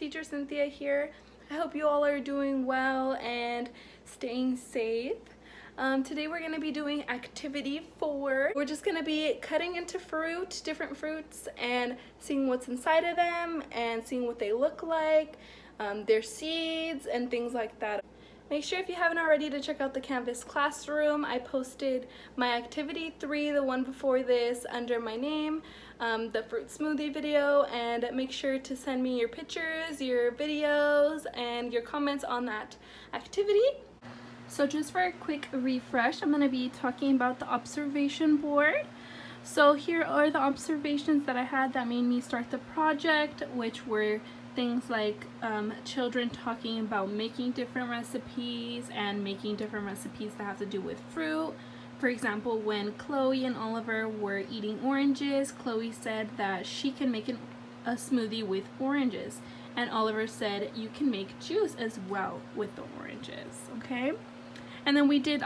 teacher Cynthia here. I hope you all are doing well and staying safe. Today we're going to be doing activity 4. We're just going to be cutting into different fruits, and seeing what's inside of them and seeing what they look like, their seeds and things like that. Make sure if you haven't already to check out the Canvas classroom. I posted my activity 3, the one before this, under my name, the fruit smoothie video, and make sure to send me your pictures, your videos, and your comments on that activity. So just for a quick refresh, I'm going to be talking about the observation board. So here are the observations that I had that made me start the project, which were things like children talking about making different recipes and making different recipes that have to do with fruit. For example, when Chloe and Oliver were eating oranges, Chloe said that she can make a smoothie with oranges, and Oliver said you can make juice as well with the oranges, okay? And then we did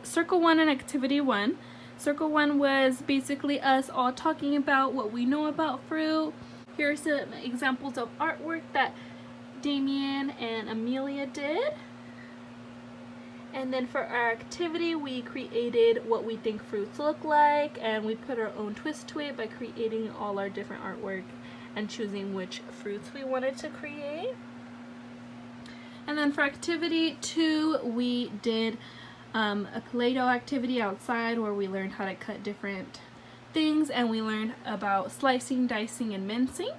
Circle 1 and Activity 1. Circle 1 was basically us all talking about what we know about fruit. Here are some examples of artwork that Damien and Amelia did. And then for our activity, we created what we think fruits look like, and we put our own twist to it by creating all our different artwork and choosing which fruits we wanted to create. And then for activity 2, we did a Play-Doh activity outside where we learned how to cut different things, and we learned about slicing, dicing, and mincing.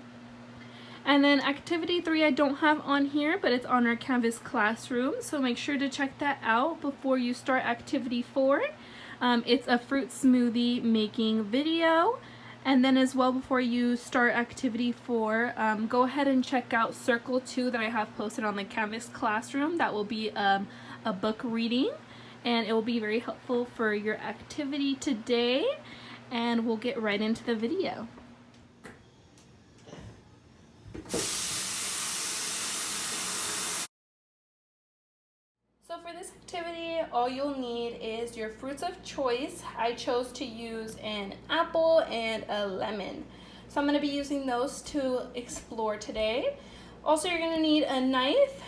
And then activity 3 I don't have on here, but it's on our Canvas classroom, so make sure to check that out before you start activity 4. It's a fruit smoothie making video. And then as well, before you start activity 4, go ahead and check out Circle 2 that I have posted on the Canvas classroom. That will be a book reading, and it will be very helpful for your activity today. And we'll get right into the video. So for this activity, all you'll need is your fruits of choice. I chose to use an apple and a lemon. So I'm going to be using those to explore today. Also, you're going to need a knife,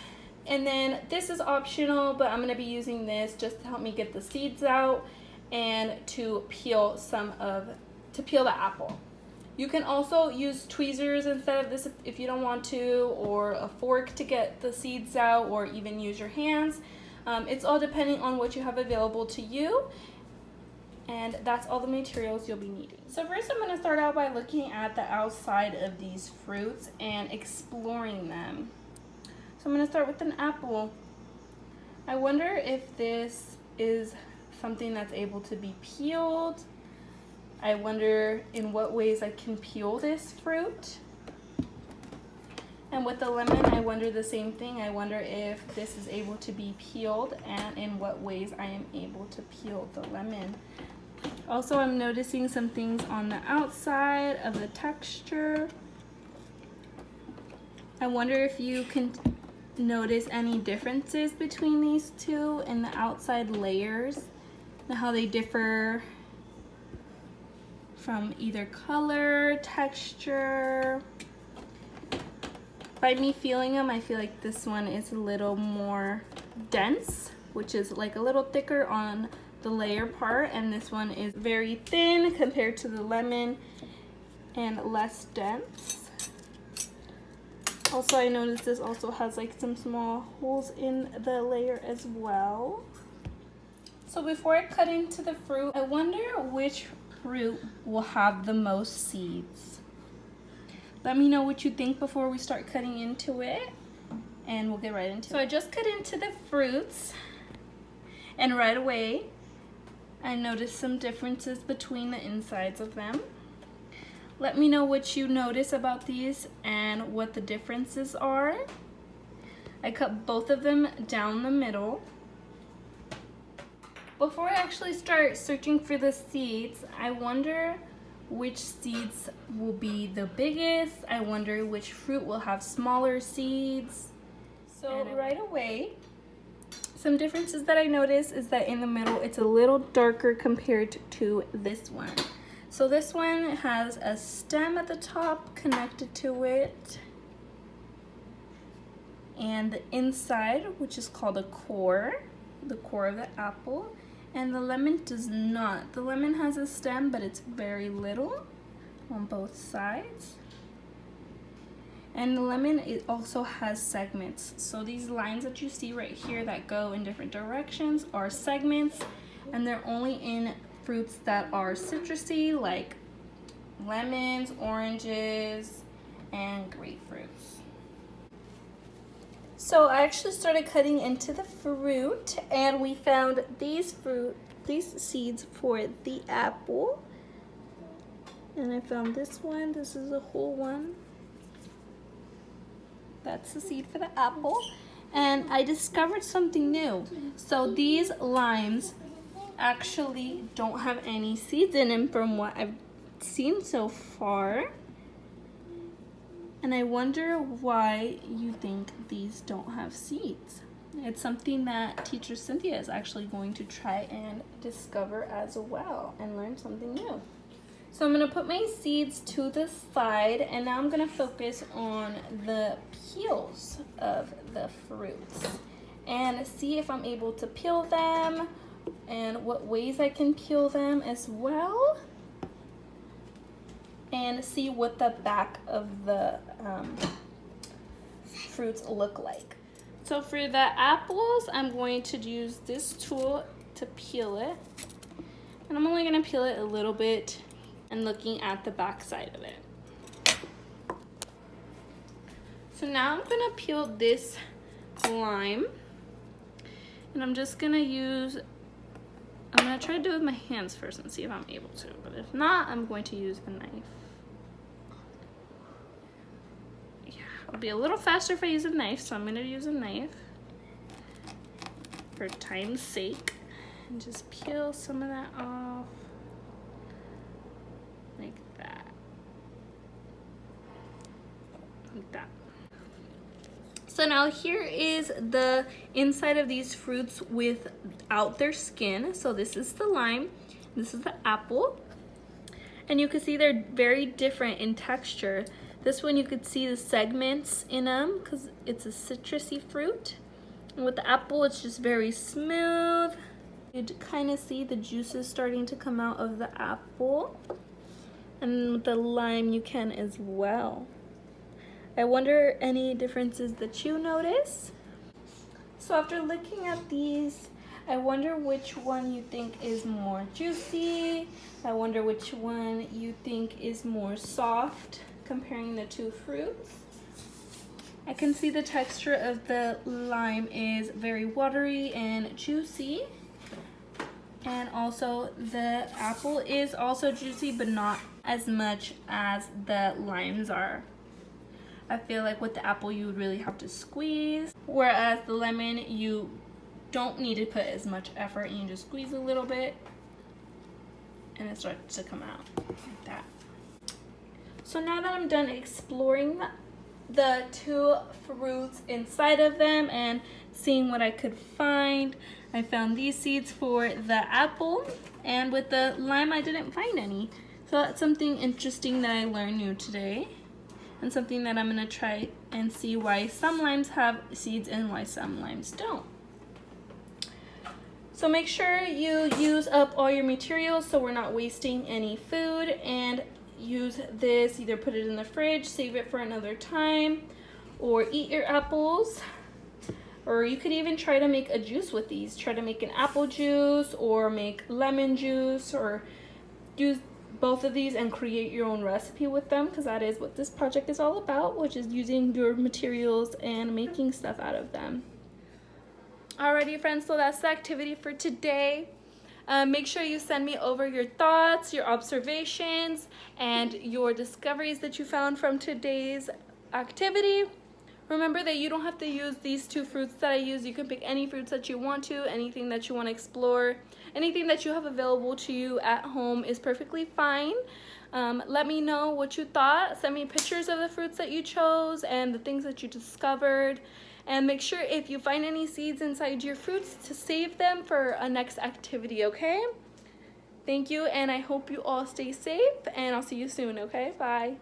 and then this is optional, but I'm going to be using this just to help me get the seeds out and to peel the apple. You can also use tweezers instead of this if you don't want to, or a fork to get the seeds out, or even use your hands. It's all depending on what you have available to you, and that's all the materials you'll be needing. So first I'm going to start out by looking at the outside of these fruits and exploring them. So I'm going to start with an apple. I wonder if this is something that's able to be peeled. I wonder in what ways I can peel this fruit. And with the lemon, I wonder the same thing. I wonder if this is able to be peeled, and in what ways I am able to peel the lemon. Also, I'm noticing some things on the outside of the texture. I wonder if you can notice any differences between these two in the outside layers, and how they differ from either color, texture. By me feeling them, I feel like this one is a little more dense, which is like a little thicker on the layer part, and this one is very thin compared to the lemon and less dense. Also, I noticed this also has like some small holes in the layer as well. So before I cut into the fruit, I wonder which fruit will have the most seeds. Let me know what you think before we start cutting into it, and we'll get right into it. So I just cut into the fruits, and right away I noticed some differences between the insides of them. Let me know what you notice about these and what the differences are. I cut both of them down the middle. Before I actually start searching for the seeds, I wonder which seeds will be the biggest. I wonder which fruit will have smaller seeds. So right away, some differences that I noticed is that in the middle it's a little darker compared to this one. So this one has a stem at the top connected to it, and the inside, which is called the core of the apple, and the lemon does not. The lemon has a stem, but it's very little on both sides. And the lemon, it also has segments. So these lines that you see right here that go in different directions are segments, and they're only in fruits that are citrusy, like lemons, oranges, and grapefruits. So I actually started cutting into the fruit, and we found these seeds for the apple. And I found this one. This is a whole one. That's the seed for the apple. And I discovered something new. So these limes actually don't have any seeds in them from what I've seen so far. And I wonder why you think these don't have seeds. It's something that teacher Cynthia is actually going to try and discover as well and learn something new. So I'm gonna put my seeds to the side, and now I'm gonna focus on the peels of the fruits and see if I'm able to peel them and what ways I can peel them as well, and see what the back of the fruits look like. So for the apples, I'm going to use this tool to peel it, and I'm only going to peel it a little bit and looking at the back side of it. So now I'm going to peel this lime, and I'm just going to I'm going to try to do it with my hands first and see if I'm able to, but if not, I'm going to use a knife. It'll be a little faster if I use a knife, so I'm going to use a knife for time's sake and just peel some of that off like that. Like that. So now here is the inside of these fruits without their skin. So this is the lime, this is the apple, and you can see they're very different in texture. This one you could see the segments in them because it's a citrusy fruit. And with the apple, it's just very smooth. You kind of see the juices starting to come out of the apple. And with the lime, you can as well. I wonder any differences that you notice. So after looking at these, I wonder which one you think is more juicy. I wonder which one you think is more soft, comparing the two fruits. I can see the texture of the lime is very watery and juicy, and also the apple is also juicy, but not as much as the limes are. I feel like with the apple you would really have to squeeze, whereas the lemon you don't need to put as much effort, and you just squeeze a little bit and it starts to come out like that. So now that I'm done exploring the two fruits inside of them and seeing what I could find, I found these seeds for the apple, and with the lime I didn't find any. So that's something interesting that I learned new today, and something that I'm going to try and see why some limes have seeds and why some limes don't. So make sure you use up all your materials so we're not wasting any food, and use this, either put it in the fridge, save it for another time, or eat your apples. Or you could even try to make a juice with these. Try to make an apple juice or make lemon juice, or use both of these and create your own recipe with them, because that is what this project is all about, which is using your materials and making stuff out of them. Alrighty friends, so that's the activity for today. Make sure you send me over your thoughts, your observations, and your discoveries that you found from today's activity. Remember that you don't have to use these two fruits that I use. You can pick any fruits that you want to, anything that you want to explore. Anything that you have available to you at home is perfectly fine. Let me know what you thought. Send me pictures of the fruits that you chose and the things that you discovered. And make sure if you find any seeds inside your fruits to save them for a next activity, okay? Thank you, and I hope you all stay safe, and I'll see you soon, okay? Bye.